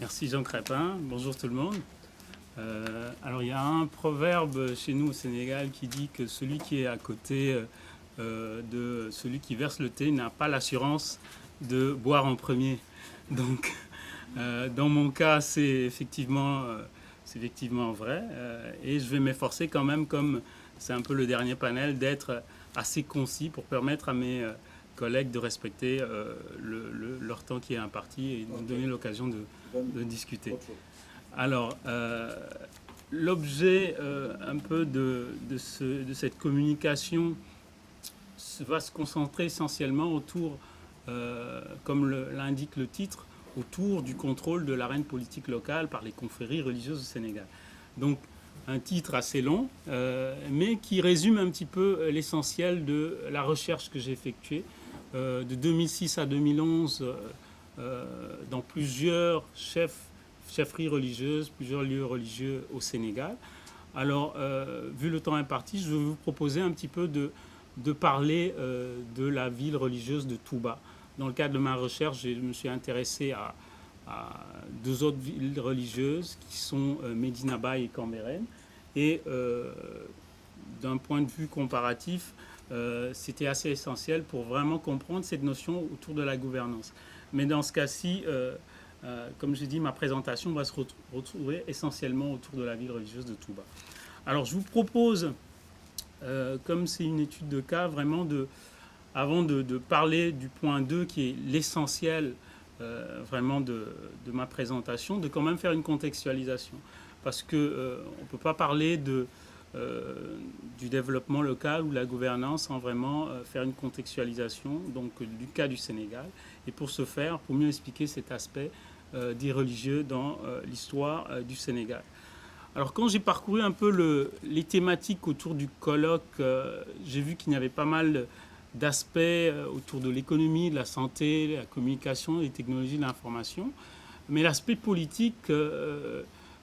Merci Jean Crépin, bonjour tout le monde. Alors il y a un proverbe chez nous au Sénégal qui dit que celui qui est à côté de celui qui verse le thé n'a pas l'assurance de boire en premier. Donc dans mon cas c'est effectivement vrai et je vais m'efforcer quand même, comme c'est un peu le dernier panel, d'être assez concis pour permettre à mes collègues de respecter leur temps qui est imparti et de donner l'occasion de discuter. Okay. Alors, l'objet un peu de cette communication va se concentrer essentiellement autour, comme l'indique le titre, autour du contrôle de l'arène politique locale par les confréries religieuses au Sénégal. Donc, un titre assez long, mais qui résume un petit peu l'essentiel de la recherche que j'ai effectuée de 2006 à 2011 dans plusieurs chefferies religieuses, plusieurs lieux religieux au Sénégal. Alors, vu le temps imparti, je vais vous proposer un petit peu de parler de la ville religieuse de Touba. Dans le cadre de ma recherche, je me suis intéressé à deux autres villes religieuses qui sont Medina Baye et Cambérène. Et d'un point de vue comparatif, c'était assez essentiel pour vraiment comprendre cette notion autour de la gouvernance. Mais dans ce cas-ci, comme j'ai dit, ma présentation va se retrouver essentiellement autour de la ville religieuse de Touba. Alors je vous propose, comme c'est une étude de cas, vraiment avant de parler du point 2 qui est l'essentiel vraiment de ma présentation, de quand même faire une contextualisation. Parce qu'on ne peut pas parler du développement local ou de la gouvernance sans vraiment faire une contextualisation donc, du cas du Sénégal. Et pour ce faire, pour mieux expliquer cet aspect des religieux dans l'histoire du Sénégal. Alors quand j'ai parcouru un peu les thématiques autour du colloque, j'ai vu qu'il y avait pas mal d'aspects autour de l'économie, de la santé, de la communication, des technologies de l'information. Mais l'aspect politique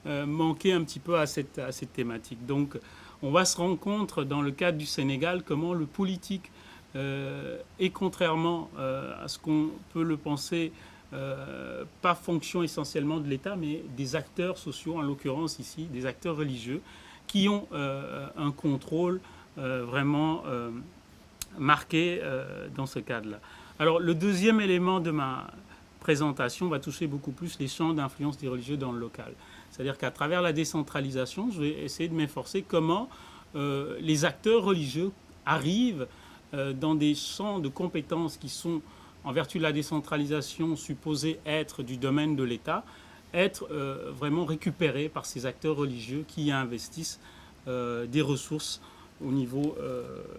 manquait un petit peu à cette thématique. Donc on va se rendre compte dans le cadre du Sénégal comment le politique est, contrairement à ce qu'on peut le penser, pas fonction essentiellement de l'État, mais des acteurs sociaux, en l'occurrence ici, des acteurs religieux, qui ont un contrôle vraiment marqué dans ce cadre-là. Alors le deuxième élément de ma présentation va toucher beaucoup plus les champs d'influence des religieux dans le local. C'est-à-dire qu'à travers la décentralisation, je vais essayer de m'efforcer comment les acteurs religieux arrivent dans des champs de compétences qui sont, en vertu de la décentralisation, supposés être du domaine de l'État, être vraiment récupérés par ces acteurs religieux qui y investissent des ressources au niveau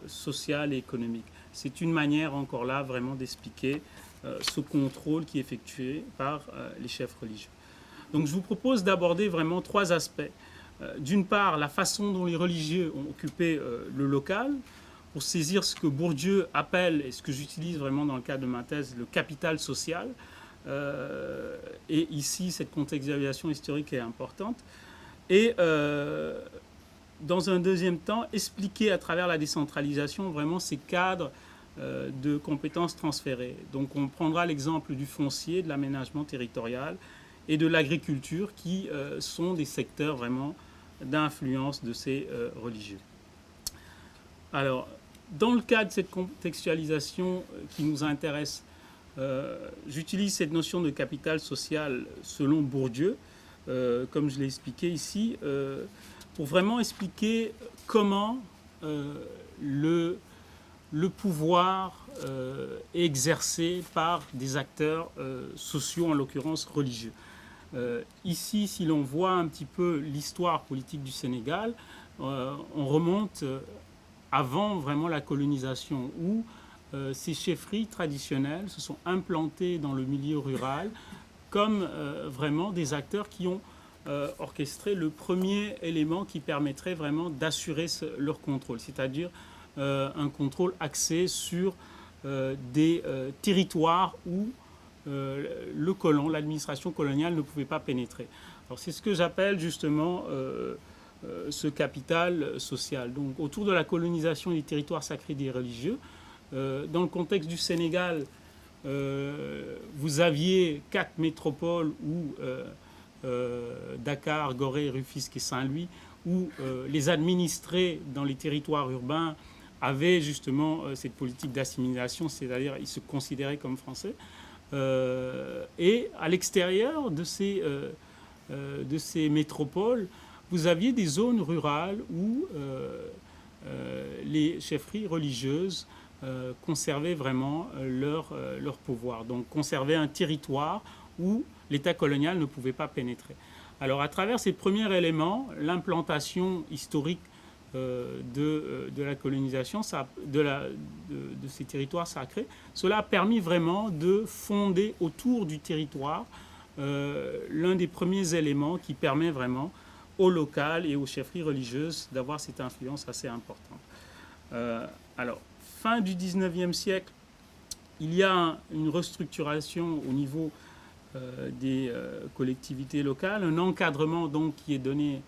social et économique. C'est une manière, encore là, vraiment d'expliquer ce contrôle qui est effectué par les chefs religieux. Donc je vous propose d'aborder vraiment trois aspects. D'une part, la façon dont les religieux ont occupé le local, pour saisir ce que Bourdieu appelle, et ce que j'utilise vraiment dans le cadre de ma thèse, le capital social. Et ici, cette contextualisation historique est importante. Et dans un deuxième temps, expliquer à travers la décentralisation vraiment ces cadres de compétences transférées. Donc on prendra l'exemple du foncier, de l'aménagement territorial et de l'agriculture qui sont des secteurs vraiment d'influence de ces religieux. Alors, dans le cadre de cette contextualisation qui nous intéresse, j'utilise cette notion de capital social selon Bourdieu, comme je l'ai expliqué ici, pour vraiment expliquer comment le pouvoir est exercé par des acteurs sociaux, en l'occurrence religieux. Ici, si l'on voit un petit peu l'histoire politique du Sénégal, on remonte avant vraiment la colonisation, où ces chefferies traditionnelles se sont implantées dans le milieu rural comme vraiment des acteurs qui ont orchestré le premier élément qui permettrait vraiment d'assurer leur contrôle, c'est-à-dire un contrôle axé sur des territoires où le colon, l'administration coloniale ne pouvait pas pénétrer. Alors c'est ce que j'appelle justement ce capital social. Donc autour de la colonisation des territoires sacrés des religieux, dans le contexte du Sénégal, vous aviez 4 métropoles où Dakar, Gorée, Rufisque et Saint-Louis, où les administrés dans les territoires urbains avaient justement cette politique d'assimilation, c'est-à-dire ils se considéraient comme français. Et à l'extérieur de ces métropoles, vous aviez des zones rurales où les chefferies religieuses conservaient vraiment leur pouvoir. Donc conservaient un territoire où l'État colonial ne pouvait pas pénétrer. Alors à travers ces premiers éléments, l'implantation historique de la colonisation, de ces territoires sacrés, cela a permis vraiment de fonder autour du territoire l'un des premiers éléments qui permet vraiment au local et aux chefferies religieuses d'avoir cette influence assez importante. Alors, fin du 19e siècle, il y a une restructuration au niveau des collectivités locales, un encadrement donc qui est donné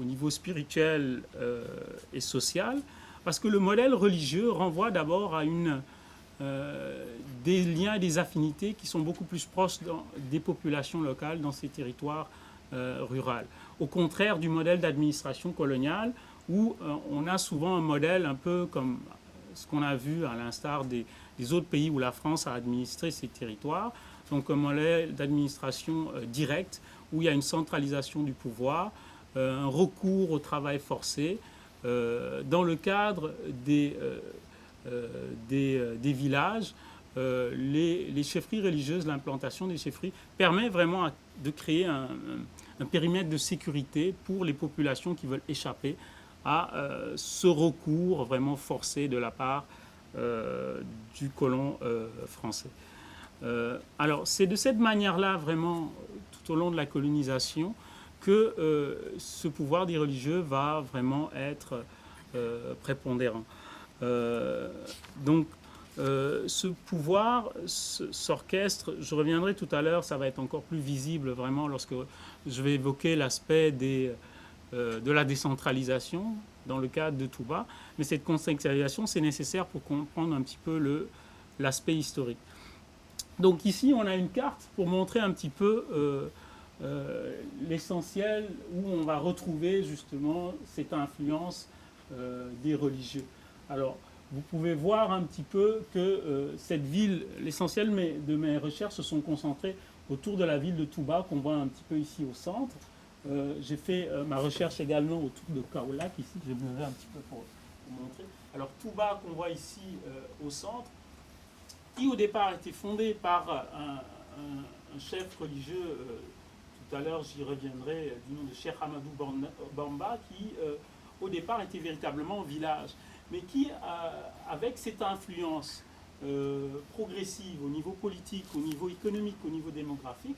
au niveau spirituel et social, parce que le modèle religieux renvoie d'abord à des liens et des affinités qui sont beaucoup plus proches des populations locales dans ces territoires ruraux. Au contraire du modèle d'administration coloniale, où on a souvent un modèle un peu comme ce qu'on a vu à l'instar des autres pays où la France a administré ces territoires, donc un modèle d'administration directe, où il y a une centralisation du pouvoir, un recours au travail forcé, dans le cadre des villages. Les chefferies religieuses, l'implantation des chefferies permet vraiment de créer un périmètre de sécurité pour les populations qui veulent échapper à ce recours vraiment forcé de la part du colon français. Alors c'est de cette manière-là vraiment tout au long de la colonisation que ce pouvoir des religieux va vraiment être prépondérant. Donc ce pouvoir s'orchestre, je reviendrai tout à l'heure, ça va être encore plus visible vraiment lorsque je vais évoquer l'aspect de la décentralisation dans le cadre de Touba, mais cette conceptualisation c'est nécessaire pour comprendre un petit peu l'aspect historique. Donc ici on a une carte pour montrer un petit peu l'essentiel où on va retrouver justement cette influence des religieux. Alors vous pouvez voir un petit peu que cette ville, l'essentiel de mes recherches se sont concentrées autour de la ville de Touba qu'on voit un petit peu ici au centre. J'ai fait ma recherche également autour de Kaolack ici, je vais me lever un petit peu pour vous montrer. Alors Touba qu'on voit ici au centre, qui au départ a été fondé par un chef religieux, tout à l'heure j'y reviendrai, du nom de Cheikh Amadou Bamba, qui au départ était véritablement un village, mais qui, avec cette influence progressive au niveau politique, au niveau économique, au niveau démographique,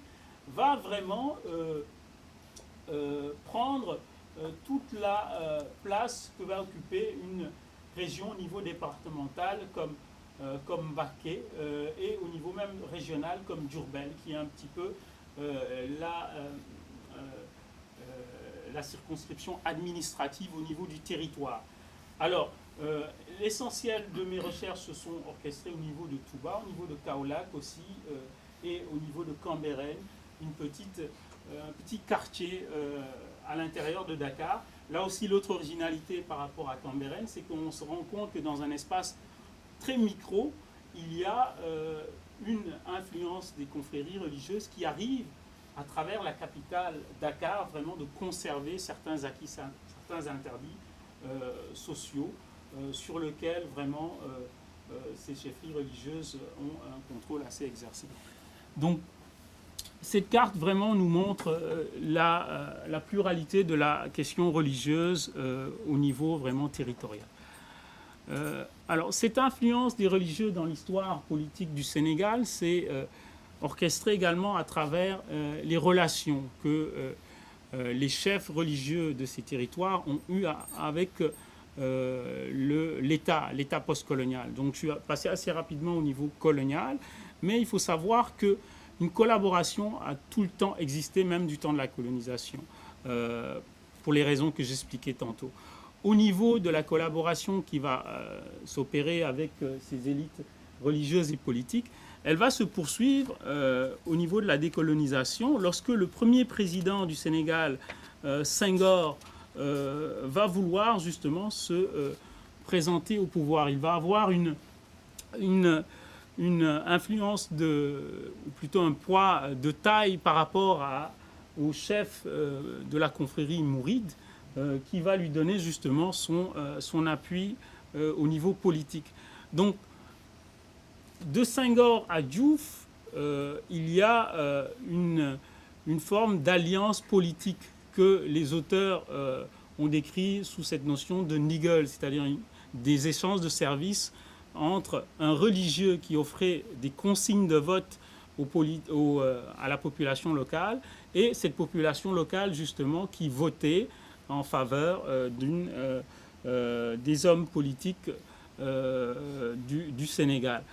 va vraiment prendre toute la place que va occuper une région au niveau départemental comme Mbacké et au niveau même régional comme Diourbel, qui est un petit peu la circonscription administrative au niveau du territoire. Alors, l'essentiel de mes recherches se sont orchestrées au niveau de Touba, au niveau de Kaolack aussi, et au niveau de Cambérène, un petit quartier à l'intérieur de Dakar. Là aussi, l'autre originalité par rapport à Cambérène, c'est qu'on se rend compte que dans un espace très micro, il y a une influence des confréries religieuses qui arrivent à travers la capitale Dakar, vraiment de conserver certains acquis, certains interdits sociaux sur lesquels vraiment ces chefferies religieuses ont un contrôle assez exercé. Donc cette carte vraiment nous montre la pluralité de la question religieuse au niveau vraiment territorial. Alors cette influence des religieux dans l'histoire politique du Sénégal, c'est orchestré également à travers les relations que les chefs religieux de ces territoires ont eues avec l'État postcolonial. Donc je suis passé assez rapidement au niveau colonial, mais il faut savoir qu'une collaboration a tout le temps existé, même du temps de la colonisation, pour les raisons que j'expliquais tantôt. Au niveau de la collaboration qui va s'opérer avec ces élites religieuses et politiques, elle va se poursuivre au niveau de la décolonisation lorsque le premier président du Sénégal, Senghor, va vouloir justement se présenter au pouvoir. Il va avoir une influence ou plutôt un poids de taille par rapport au chef de la confrérie mouride, qui va lui donner justement son appui au niveau politique. Donc, de Senghor à Diouf, il y a une forme d'alliance politique que les auteurs ont décrit sous cette notion de niggle, c'est-à-dire des échanges de services entre un religieux qui offrait des consignes de vote à la population locale et cette population locale justement qui votait en faveur des hommes politiques du Sénégal.